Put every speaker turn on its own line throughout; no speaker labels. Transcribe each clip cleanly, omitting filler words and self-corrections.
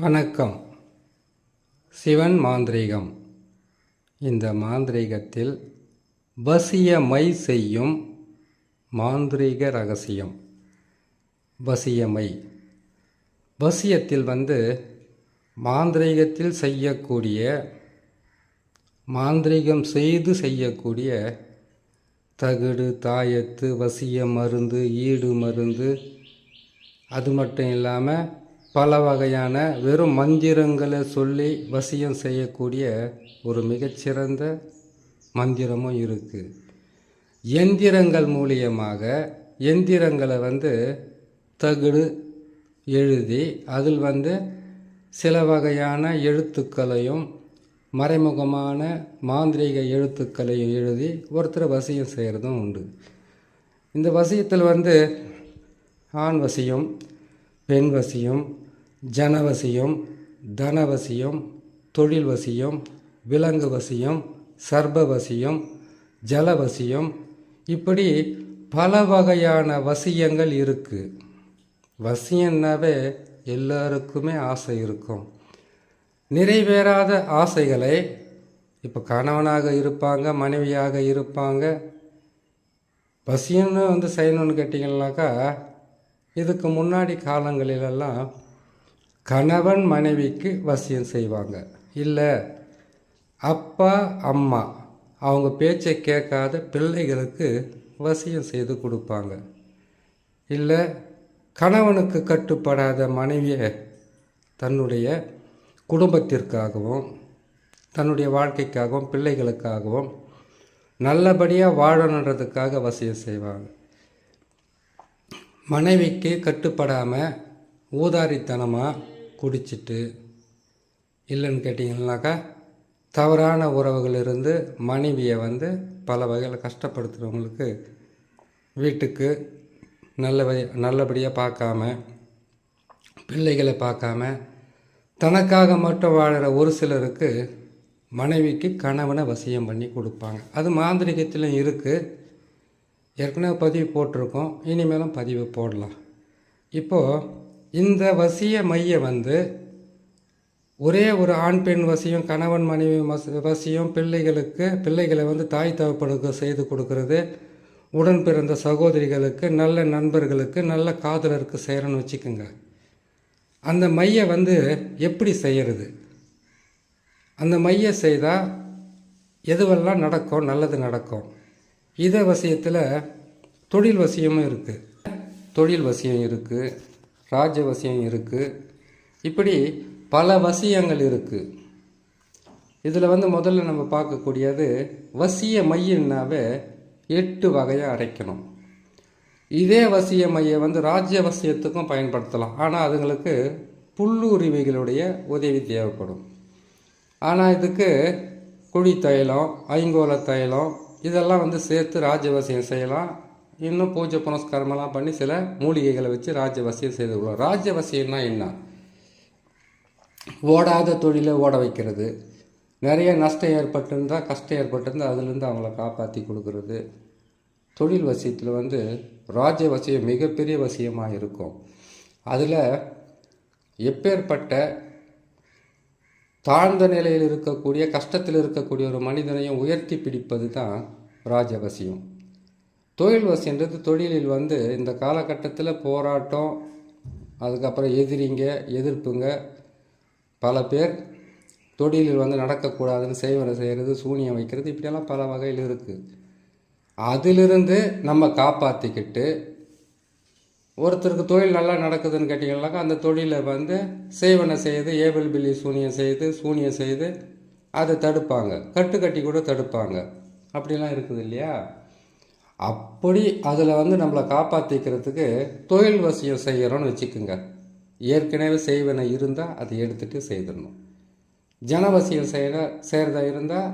வணக்கம். சிவன் மாந்திரீகம். இந்த மாந்திரீகத்தில் வசியமை செய்யும் மாந்திரீக ரகசியம். வசியமை வசியத்தில் மாந்திரீகத்தில் செய்யக்கூடிய மாந்திரீகம் செய்து செய்யக்கூடிய தகுடு, தாயத்து, வசிய மருந்து, ஈடு மருந்து, அது மட்டும் இல்லாமல் பல வகையான வெறும் மந்திரங்களை சொல்லி வசியம் செய்யக்கூடிய ஒரு மிகச்சிறந்த மந்திரமும் இருக்குது. எந்திரங்கள் மூலியமாக எந்திரங்களை தகுடு எழுதி அதில் சில வகையான எழுத்துக்களையும் மறைமுகமான மாந்திரீக எழுத்துக்களையும் எழுதி ஒருத்தர் வசியம் செய்கிறதும் உண்டு. இந்த வசியத்தில் ஆண் வசியம், பெண் வசியம், ஜனவசியம், தனவசியம், தொழில் வசியம், விலங்கு வசியம், சர்ப வசியம், ஜலவசியம், இப்படி பல வகையான வசியங்கள் இருக்குது. வசியம்னாவே எல்லாருக்குமே ஆசை இருக்கும். நிறைவேறாத ஆசைகளை இப்போ கணவனாக இருப்பாங்க, மனைவியாக இருப்பாங்க. வசியம்னு செய்யணும்னு கேட்டிங்கன்னாக்கா, இதுக்கு முன்னாடி காலங்களிலெல்லாம் கணவன் மனைவிக்கு வசியம் செய்வாங்க. இல்லை அப்பா அம்மா அவங்க பேச்சை கேட்காத பிள்ளைகளுக்கு வசியம் செய்து கொடுப்பாங்க. இல்லை கணவனுக்கு கட்டுப்படாத மனைவியை தன்னுடைய குடும்பத்திற்காகவும் தன்னுடைய வாழ்க்கைக்காகவும் பிள்ளைகளுக்காகவும் நல்லபடியாக வாழணுன்றதுக்காக வசியம் செய்வாங்க. மனைவிக்கு கட்டுப்படாமல் ஊதாரித்தனமாக குடிச்சிட்டு, இல்லைன்னு கேட்டிங்கன்னாக்கா தவறான உறவுகள் இருந்து மனைவியை பல வகையில் கஷ்டப்படுத்துகிறவங்களுக்கு வீட்டுக்கு நல்லபடியாக பார்க்காம, பிள்ளைகளை பார்க்காம தனக்காக மட்டும் வாழற ஒரு சிலருக்கு மனைவிக்கு கணவனை வசியம் பண்ணி கொடுப்பாங்க. அது மாந்திரிகத்திலும் இருக்குது. ஏற்கனவே பதிவு போட்டிருக்கோம், இனிமேலும் பதிவு போடலாம். இப்போது இந்த வசிய மைய ஒரே ஒரு ஆண் பெண் வசியம், கணவன் மனைவி வசியம், பிள்ளைகளை தாய் தகப்பனுக்கு செய்து கொடுக்கறது, உடன் பிறந்த சகோதரிகளுக்கு, நல்ல நண்பர்களுக்கு, நல்ல காதலருக்கு செய்கிறன்னு வச்சுக்கோங்க. அந்த மைய எப்படி செய்கிறது? அந்த மைய செய்தால் எதுவெல்லாம் நடக்கும்? நல்லது நடக்கும். இதை வசியத்தில் தொழில் வசியமும் இருக்குது. தொழில் வசியம் இருக்குது, ராஜ்ய வசியம் இருக்குது, இப்படி பல வசியங்கள் இருக்குது. இதில் முதல்ல நம்ம பார்க்கக்கூடியது வசிய மையன்னாவே 8 வகையாக அரைக்கணும். இதே வசிய மைய ராஜ்ய வசியத்துக்கும் பயன்படுத்தலாம். ஆனால் அதுங்களுக்கு புல்லுரிமைகளுடைய உதவி தேவைப்படும். ஆனால் இதுக்கு குழி தைலம், ஐங்கோல தைலம் இதெல்லாம் சேர்த்து ராஜ்யவசியம் செய்யலாம். இன்னும் பூஜை புனஸ்காரமெல்லாம் பண்ணி சில மூலிகைகளை வச்சு ராஜ்யவசியம் செய்து கொள்ளலாம். ராஜ்யவசியம்னா என்ன? ஓடாத தொழிலை ஓட வைக்கிறது, நிறைய நஷ்டம் ஏற்பட்டிருந்தால், கஷ்டம் ஏற்பட்டிருந்தால் அதுலேருந்து அவங்கள காப்பாற்றி கொடுக்கறது. தொழில் வசியத்தில் ராஜ்யவசியம் மிகப்பெரிய வசியமாக இருக்கும். அதில் எப்பேற்பட்ட தாழ்ந்த நிலையில் இருக்கக்கூடிய, கஷ்டத்தில் இருக்கக்கூடிய ஒரு மனிதனையும் உயர்த்தி பிடிப்பது தான் ராஜவசியம். தொழில் வசியன்றது தொழிலில் இந்த காலகட்டத்தில் போராட்டம், அதுக்கப்புறம் எதிரிங்க, எதிர்ப்புங்க, பல பேர் தொழிலில் நடக்கக்கூடாதுன்னு செய்வனை செய்கிறது, சூனியம் வைக்கிறது, இப்படியெல்லாம் பல வகையில் இருக்குது. அதிலிருந்து நம்ம காப்பாற்றிக்கிட்டு ஒருத்தருக்கு தொழில் நல்லா நடக்குதுன்னு கேட்டிங்கன்னாக்கா அந்த தொழிலை செய்வனை செய்து, ஏவல் பில்லி சூனியம் செய்து அதை தடுப்பாங்க, கட்டி கூட தடுப்பாங்க. அப்படிலாம் இருக்குது இல்லையா? அப்படி அதில் நம்மளை காப்பாற்றிக்கிறதுக்கு தொழில் வசியம் செய்கிறோன்னு வச்சுக்கோங்க. ஏற்கனவே செய்வனை இருந்தால் அதை எடுத்துகிட்டு செய்திடணும். ஜனவசியம் செய்கிறதா இருந்தால்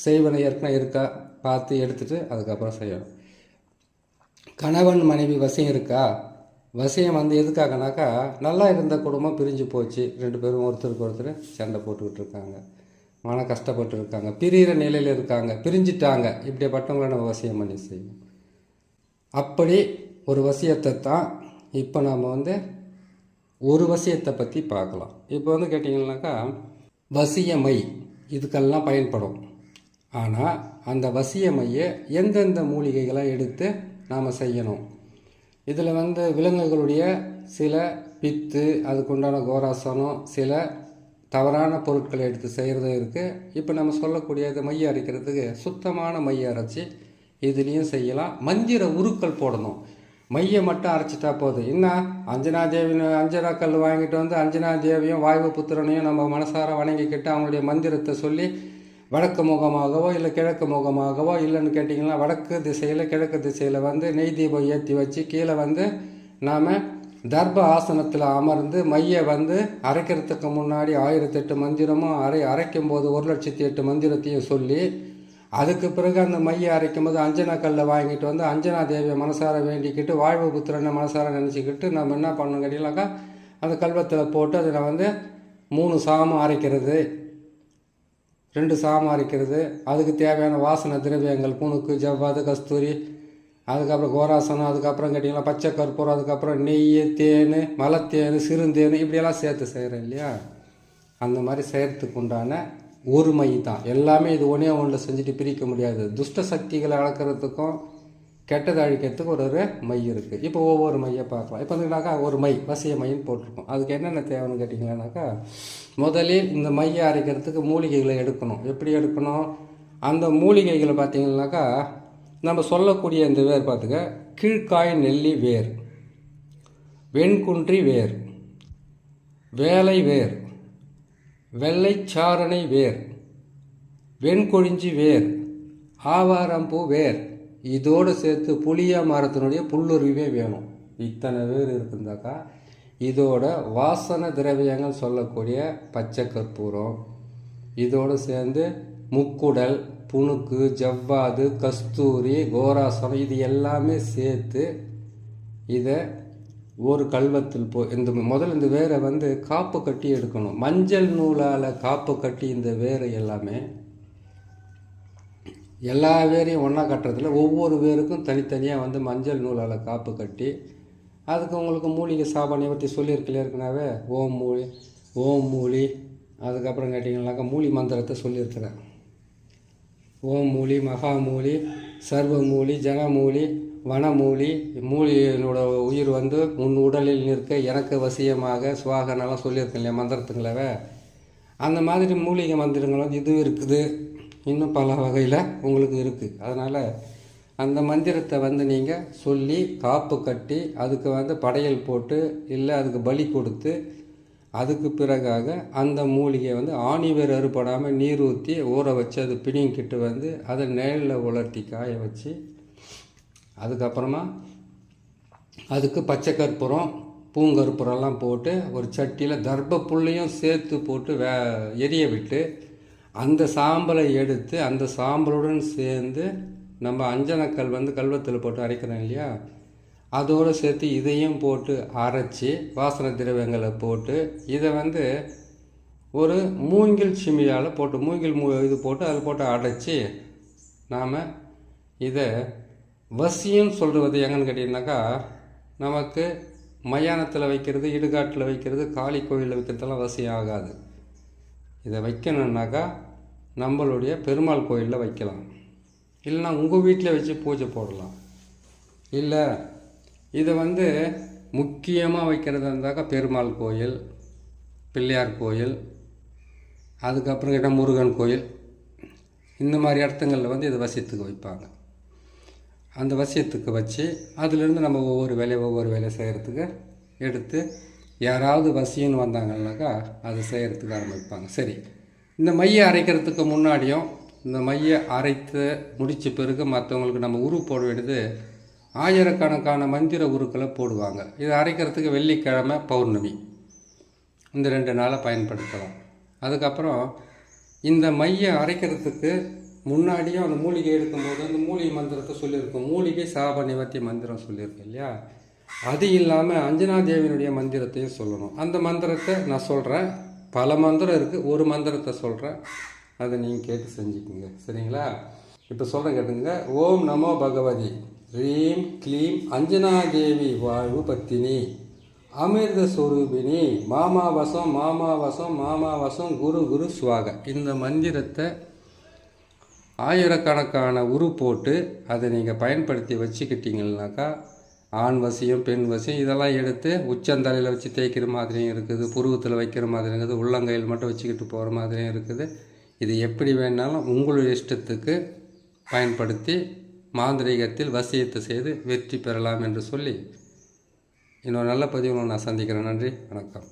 செய்வனை ஏற்கனவே இருக்கா பார்த்து எடுத்துகிட்டு அதுக்கப்புறம் செய்யணும். கணவன் மனைவி வசியம் இருக்கா? வசியம் எதுக்காகனாக்கா, நல்லா இருந்த குடும்பம் பிரிஞ்சு போச்சு, 2 பேரும் ஒருத்தருக்கு ஒருத்தர் சண்டை போட்டுக்கிட்டு இருக்காங்க, மன கஷ்டப்பட்டு இருக்காங்க, பிரிகிற நிலையில் இருக்காங்க, பிரிஞ்சிட்டாங்க. இப்படிப்பட்டவங்களை நம்ம வசியம் பண்ணி செய்யணும். அப்படி ஒரு வசியத்தை தான் இப்போ நாம் ஒரு வசியத்தை பற்றி பார்க்கலாம். இப்போ வந்து கேட்டிங்கன்னாக்கா வசிய மை இதுக்கெல்லாம் பயன்படும். ஆனால் அந்த வசிய மையை எந்தெந்த மூலிகைகளை எடுத்து நாம் செய்யணும். இதில் வந்து விலங்குகளுடைய சில பித்து, அதுக்குண்டான கோராசனம், சில தவறான பொருட்களை எடுத்து செய்கிறதும் இருக்குது. இப்போ நம்ம சொல்லக்கூடியது மைய அரைக்கிறதுக்கு சுத்தமான மைய அரைச்சி இதுலேயும் செய்யலாம். மந்திர உருக்கள் போடணும். மையை மட்டும் அரைச்சிட்டா போதும். இன்னும் அஞ்சனா கல் வாங்கிட்டு வந்து அஞ்சனா தேவியும் வாயு புத்திரனையும் நம்ம மனசார வணங்கிக்கிட்டு அவங்களுடைய மந்திரத்தை சொல்லி வடக்கு முகமாகவோ இல்லை கிழக்கு முகமாகவோ, இல்லைன்னு கேட்டிங்கன்னா வடக்கு திசையில் கிழக்கு திசையில் வந்து நெய் தீபம் ஏற்றி வச்சு கீழே வந்து நாம் தர்ப ஆசனத்தில் அமர்ந்து மையை வந்து அரைக்கிறதுக்கு முன்னாடி 1008 மந்திரமும் அரைக்கும் போது 1,08,008 மந்திரத்தையும் சொல்லி, அதுக்கு பிறகு அந்த மையை அரைக்கும் போது அஞ்சனா கல்லை வாங்கிட்டு வந்து அஞ்சனா தேவியை மனசார வேண்டிக்கிட்டு வாழ்வு புத்திரனை மனசார நினச்சிக்கிட்டு நம்ம என்ன பண்ணணும் கேட்டீங்கன்னாக்கா அந்த கல்வத்தில் போட்டு அதில் வந்து 3 சாமம் அரைக்கிறது, 2 சாமம் அரைக்கிறது. அதுக்கு தேவையான வாசனை திரவியங்கள் புணுக்கு, ஜவ்வாது, கஸ்தூரி, அதுக்கப்புறம் கோராசனம், அதுக்கப்புறம் கேட்டிங்கன்னா பச்சை கற்பூரம், அதுக்கப்புறம் நெய், தேன், மலத்தேன், சிறுந்தேன், இப்படியெல்லாம் சேர்த்து செய்கிறேன் இல்லையா. அந்த மாதிரி செய்கிறதுக்கு உண்டான ஒரு மை தான். எல்லாமே இது ஒன்றில் செஞ்சுட்டு பிரிக்க முடியாது. துஷ்ட சக்திகளை அளக்கிறதுக்கும் கெட்டதை அழிக்கிறதுக்கு ஒரு மை இருக்குது. இப்போ ஒவ்வொரு மையை பார்க்கலாம். இப்போ வந்துனாக்கா ஒரு மை வசிய மைன்னு போட்டிருக்கோம். அதுக்கு என்னென்ன தேவைன்னு கேட்டிங்கன்னாக்கா முதலில் இந்த மையை அரைக்கிறதுக்கு மூலிகைகளை எடுக்கணும். எப்படி எடுக்கணும்? அந்த மூலிகைகளை பார்த்திங்கன்னாக்கா நம்ம சொல்லக்கூடிய இந்த வேர் பார்த்துக்க, கீழ்காய் நெல்லி வேர், வெண்குன்றி வேர், வேலை வேர், வெள்ளைச்சாரணை வேர், வெண்கொழிஞ்சி வேர், ஆவாரம்பூ வேர், இதோடு சேர்த்து புளிய மரத்தினுடைய புல்லுருவே வேணும். இத்தனை வேர் இருக்குந்தாக்கா இதோட வாசனை திரவியங்கள் சொல்லக்கூடிய பச்சை கற்பூரம், இதோடு சேர்ந்து முக்குடல், புணுக்கு, ஜவ்வாது, கஸ்தூரி, கோராசனம், இது எல்லாமே சேர்த்து இதை ஒரு கல்வத்தில் இந்த வேரை வந்து காப்பு கட்டி எடுக்கணும். மஞ்சள் நூலால் காப்பு கட்டி இந்த வேரை எல்லாமே எல்லா வேரையும் ஒன்றா கட்டுறதுல ஒவ்வொரு வேருக்கும் தனித்தனியாக வந்து மஞ்சள் நூலால் காப்பு கட்டி, அதுக்கு உங்களுக்கு மூலிகை சாபானியை பற்றி சொல்லியிருக்கல ஏற்கனவே ஓம் மூலி, அதுக்கப்புறம் கேட்டிங்கன்னாக்கா மூலி மந்திரத்தை சொல்லியிருக்கிறேன். ஓம் மூலி, மகாமூலி, சர்வமூலி, ஜனமூலி, வனமூலி. மூலியினோட உயிர் வந்து உன் உடலில் நிற்க எனக்கு வசியமாக சுவாகனெல்லாம் சொல்லியிருக்கேன் இல்லையா மந்திரத்துங்களவே. அந்த மாதிரி மூலிகை மந்திரங்கள் வந்து இதுவும் இருக்குது, இன்னும் பல வகையில் உங்களுக்கு இருக்குது. அதனால் அந்த மந்திரத்தை வந்து நீங்கள் சொல்லி காப்பு கட்டி அதுக்கு வந்து படையல் போட்டு இல்லை அதுக்கு பலி கொடுத்து, அதுக்கு பிறகாக அந்த மூலிகையை வந்து ஆணிவேர் அறுபடாமல் நீர் ஊற்றி ஊற வச்சு அது பிடிங்கிட்டு வந்து அதை நிழலில் உலர்த்தி காய வச்சு, அதுக்கப்புறமா அதுக்கு பச்சை கற்பூரம், பூங்கற்பூரம்லாம் போட்டு ஒரு சட்டியில் தர்ப புல்லையும் சேர்த்து போட்டு எரிய விட்டு அந்த சாம்பலை எடுத்து அந்த சாம்பலுடன் சேர்ந்து நம்ம அஞ்சனக்கல் வந்து கல்வத்தில் போட்டு அரைக்கிறோம் இல்லையா, அதோடு சேர்த்து இதையும் போட்டு அரைச்சி வாசனை திரவியங்களை போட்டு இதை வந்து ஒரு மூங்கில் சிமியால் போட்டு இது போட்டு அதில் போட்டு அடைச்சி நாம் இதை வசியம் சொல்கிறது எங்கன்னு கேட்டிங்கனாக்கா நமக்கு மயானத்தில் வைக்கிறது, இடுகாட்டில் வைக்கிறது, காளி கோயிலில் வைக்கிறதெல்லாம் வசியம் ஆகாது. இதை வைக்கணுன்னாக்கா நம்மளுடைய பெருமாள் கோயிலில் வைக்கலாம், இல்லைன்னா உங்கள் வீட்டில் வச்சு பூஜை போடலாம். இல்லை இதை வந்து முக்கியமாக வைக்கிறதா இருந்தாக்கா பெருமாள் கோயில், பிள்ளையார் கோயில், அதுக்கப்புறம் கேட்டால் முருகன் கோயில், இந்த மாதிரி இடத்துங்களில் வந்து இதை வசியத்துக்கு வைப்பாங்க. அந்த வசியத்துக்கு வச்சு அதிலிருந்து நம்ம ஒவ்வொரு வேலையை செய்கிறதுக்கு எடுத்து யாராவது வசியன்னு வந்தாங்கன்னாக்கா அதை செய்கிறதுக்கு ஆரம்பிப்பாங்க. சரி, இந்த மையை அரைக்கிறதுக்கு முன்னாடியும் இந்த மையை அரைத்து முடித்த பிறகு மற்றவங்களுக்கு நம்ம உரு போட வேண்டியது ஆயிரக்கணக்கான மந்திர உருக்களை போடுவாங்க. இதை அரைக்கிறதுக்கு வெள்ளிக்கிழமை, பௌர்ணமி, இந்த 2 நாளை பயன்படுத்தலாம். அதுக்கப்புறம் இந்த மையை அரைக்கிறதுக்கு முன்னாடியும் அந்த மூலிகை எடுக்கும்போது அந்த மூலிகை மந்திரத்தை சொல்லியிருக்கோம். மூலிகை சாப நிவர்த்தி மந்திரம் சொல்லியிருக்கேன் இல்லையா. அது இல்லாமல் அஞ்சனா தேவியினுடைய மந்திரத்தையும் சொல்லணும். அந்த மந்திரத்தை நான் சொல்கிறேன், பல மந்திரம் இருக்குது, ஒரு மந்திரத்தை சொல்கிறேன், அதை நீங்கள் கேட்டு செஞ்சுக்குங்க. சரிங்களா? இப்போ சொல்கிறேன் கேட்டுங்க. ஓம் நமோ பகவதி ரீம் க்ளீம் அஞ்சனா தேவி வாழ்வு பத்தினி அமிர்த ஸ்வரூபிணி மாமாவசம் மாமாவசம் மாமாவசம் குரு குரு சுவாக. இந்த மந்திரத்தை ஆயிரக்கணக்கான உரு போட்டு அதை நீங்கள் பயன்படுத்தி வச்சுக்கிட்டீங்கன்னாக்கா ஆண் வசியம் பெண் வசியம் இதெல்லாம் எடுத்து உச்சந்தலையில் வச்சு தேய்க்கிற மாதிரியும் இருக்குது, புருவத்தில் வைக்கிற மாதிரியும் இருக்குது, உள்ளங்கையில் மட்டும் வச்சுக்கிட்டு போகிற மாதிரியும் இருக்குது. இது எப்படி வேணாலும் உங்களுடைய இஷ்டத்துக்கு பயன்படுத்தி மாந்திரீகத்தில் வசியத்தை செய்து வெற்றி பெறலாம் என்று சொல்லி இன்னொரு நல்ல பதிவில் நான் சந்திக்கிறேன். நன்றி, வணக்கம்.